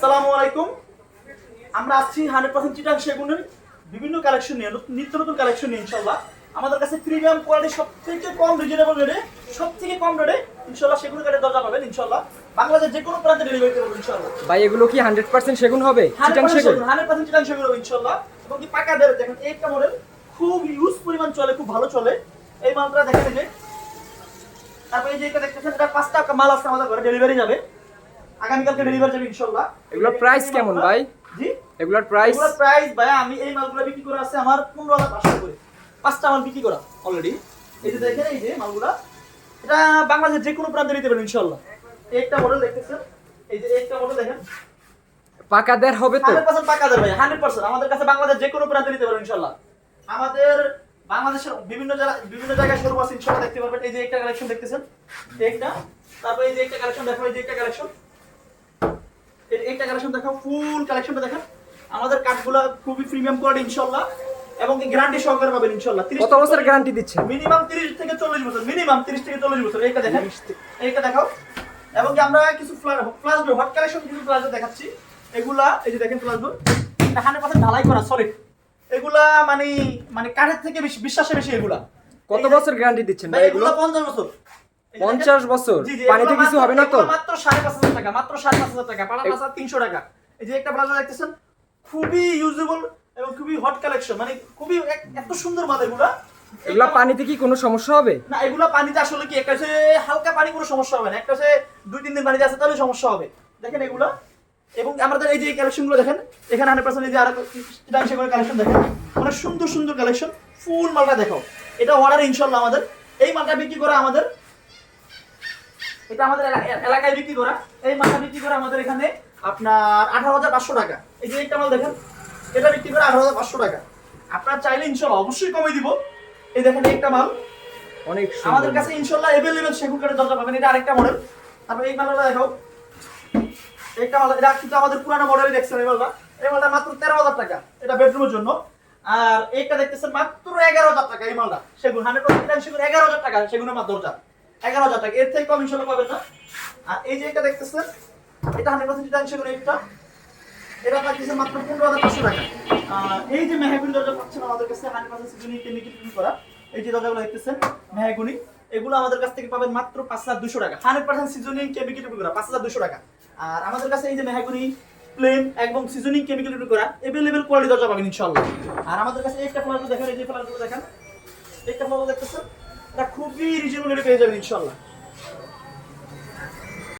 আসসালামু আলাইকুম। আমরা আসছি 100% চিটাং সেগুনের বিভিন্ন কালেকশন নিয়ে, নিত্য নতুন কালেকশন নিয়ে ইনশাআল্লাহ। আমাদের কাছে প্রিমিয়াম কোয়ালিটি সবথেকে কম রিজনেবল রেটে, সবথেকে কম রেটে ইনশাআল্লাহ সেগুন কাঠের দরজা পাবেন ইনশাআল্লাহ। বাংলাদেশ যে কোনো প্রান্তে ডেলিভারি করব ইনশাআল্লাহ। ভাই এগুলো কি 100% সেগুন হবে? চিটাং সেগুন 100% চিটাং সেগুন হবে ইনশাআল্লাহ। এবং কি পাকা দেড় দেখেন একটা মডেল খুব ইউজ পরিমাণ চলে, খুব ভালো চলে এই মালটা দেখেন। এই যে তারপরে এই যে এটা দেখতেছেন, এটা 5টা মাল আছে আমাদের ঘরে, ডেলিভারি যাবে আগামীকালকে, ডেলিভারি যাবে ইনশাআল্লাহ। এগুলোর প্রাইস কেমন ভাই? জি এগুলোর প্রাইস ভাই আমি এই মালগুলো বিক্রি করা আছে আমার 15,500 করে। 5টা মাল বিক্রি করা অলরেডি। এই যে দেখেন এই যে মালগুলা, এটা বাংলাদেশের যে কোনো প্রান্তে নিতে পারেন ইনশাআল্লাহ। একটা মডেল দেখতেছেন, এই যে একটা মডেল দেখেন, পাকা দেড় হবে তো? 100% পাকা দেড় ভাই, 100%। আমাদের কাছে বাংলাদেশ যে কোনো প্রান্তে নিতে পারেন ইনশাআল্লাহ। আমাদের বাংলাদেশের বিভিন্ন জায়গায় শোরুম আছে ইনশাআল্লাহ, দেখতে পারবেন। এই যে একটা কালেকশন দেখতেছেন, একটা, তারপর এই যে একটা কালেকশন দেখাবো, এই যে একটা কালেকশন, একটা কালেকশন দেখাও, ফুল কালেকশনটা দেখেন। আমাদের কাঠগুলা খুবই প্রিমিয়াম কোয়ালিটি ইনশাআল্লাহ, এবং গ্যারান্টি সহকারে পাবেন ইনশাআল্লাহ। কত বছর গ্যারান্টি দিচ্ছেন? মিনিমাম 30 থেকে 40 বছর, মিনিমাম 30 থেকে 40 বছর। এইটা দেখেন, এইটা দেখাও। এবং কি আমরা কিছু ফ্ল্যাশ ডোর হট কালেকশন, কিছু ফ্ল্যাশ ডোর দেখাচ্ছি। এগুলা এই যে দেখেন ফ্ল্যাশ ডোর, এটা 100% ঢালাই করা সলিড। এগুলা মানে কাঠের থেকে বেশি বিশ্বাসে বেশি। এগুলা কত বছর গ্যারান্টি দিচ্ছেন ভাই এগুলো? 50 বছর। 50 বছর? পানিতে কিছু হবে না তো? মাত্র 5,500 টাকা, মাত্র 5,500 টাকা, পাড়া পাঁচা 300 টাকা। এই যে একটা ব্লাউজ দেখতেছেন, খুবই ইউজেবল এবং খুবই হট কালেকশন, মানে খুবই এত সুন্দর মাল এগুলা। এগুলা পানিতে কি কোনো সমস্যা হবে? না, এগুলা পানিতে আসলে কি একটা হালকা পানি কোনো সমস্যা হবে না, একটা 2-3 দিন পানিতে আছে তাহলে সমস্যা হবে। দেখেন এগুলা। এবং আমাদের এই যে কালেকশনগুলো দেখেন, এখানে 100% এই যে আরো চিটাং সেগুনের কালেকশন দেখেন, অনেক সুন্দর সুন্দর কালেকশন। ফুল মালটা দেখো, এটা অর্ডার ইনশাআল্লাহ। আমাদের এই মালটা বিক্রি করা, আমাদের এটা আমাদের এলাকায় বিক্রি করা, এই মালটা বিক্রি করা আমাদের এখানে আপনার 18,500 টাকা। এই যে একটা মাল দেখেন, এটা বিক্রি করে 18,500 টাকা। আপনারা চাইলে ইনশাআল্লাহ অবশ্যই কমিয়ে দিব। এই দেখেন একটা মাল অনেক সুন্দর। আমাদের কাছে ইনশাআল্লাহ अवेलेबल সেগুন কাঠের দরজা পাবেন। এটা আরেকটা মডেল। তারপর এই মালটা দেখাও, একটা মাল, এটা কিন্তু আমাদের পুরানো মডেলই দেখছেন। এই মালটা মাত্র 13,000 টাকা, এটা বেডরুমের জন্য। আর এইটা দেখতেছেন মাত্র 11,000 টাকা। এই মালটা সেগুন 100% সেগুন, 11,000 টাকা সেগুনের মাত্র দরজা, 11,000 টাকা, এর থেকে কম ইনশাআল্লাহ পাবেন না। আর এই যে এটা দেখতেছেন, এটা 100% চিটাং সেগুন, এটা পাচ্ছেন মাত্র 15,500 টাকা। আর এই যে মেহগুনি দরজা পাচ্ছেন আমাদের কাছে 100% সিজনিং কেমিক্যাল ইউজ করা, এই যে দরজাগুলো দেখতেছেন মেহগুনি, এগুলো আমাদের কাছ থেকে পাবেন মাত্র 5,200 টাকা। 100% সিজনিং কেমিক্যাল ইউজ করা, 5,200 টাকা। আর আমাদের কাছে এই যে মেহগুনি প্লেন এবং সিজনিং কেমিক্যাল ইউজ করা अवेलेबल কোয়ালিটি দরজা পাবেন ইনশাআল্লাহ। আর আমাদের কাছে একটা ফ্লাওয়ার দেখেন, এই যে ফ্লাওয়ারগুলো দেখেন, একটা ফ্লাওয়ার দেখতেছেন, এটা খুবই রিজনেবল রেটে পেয়ে যাবেন ইনশাআল্লাহ।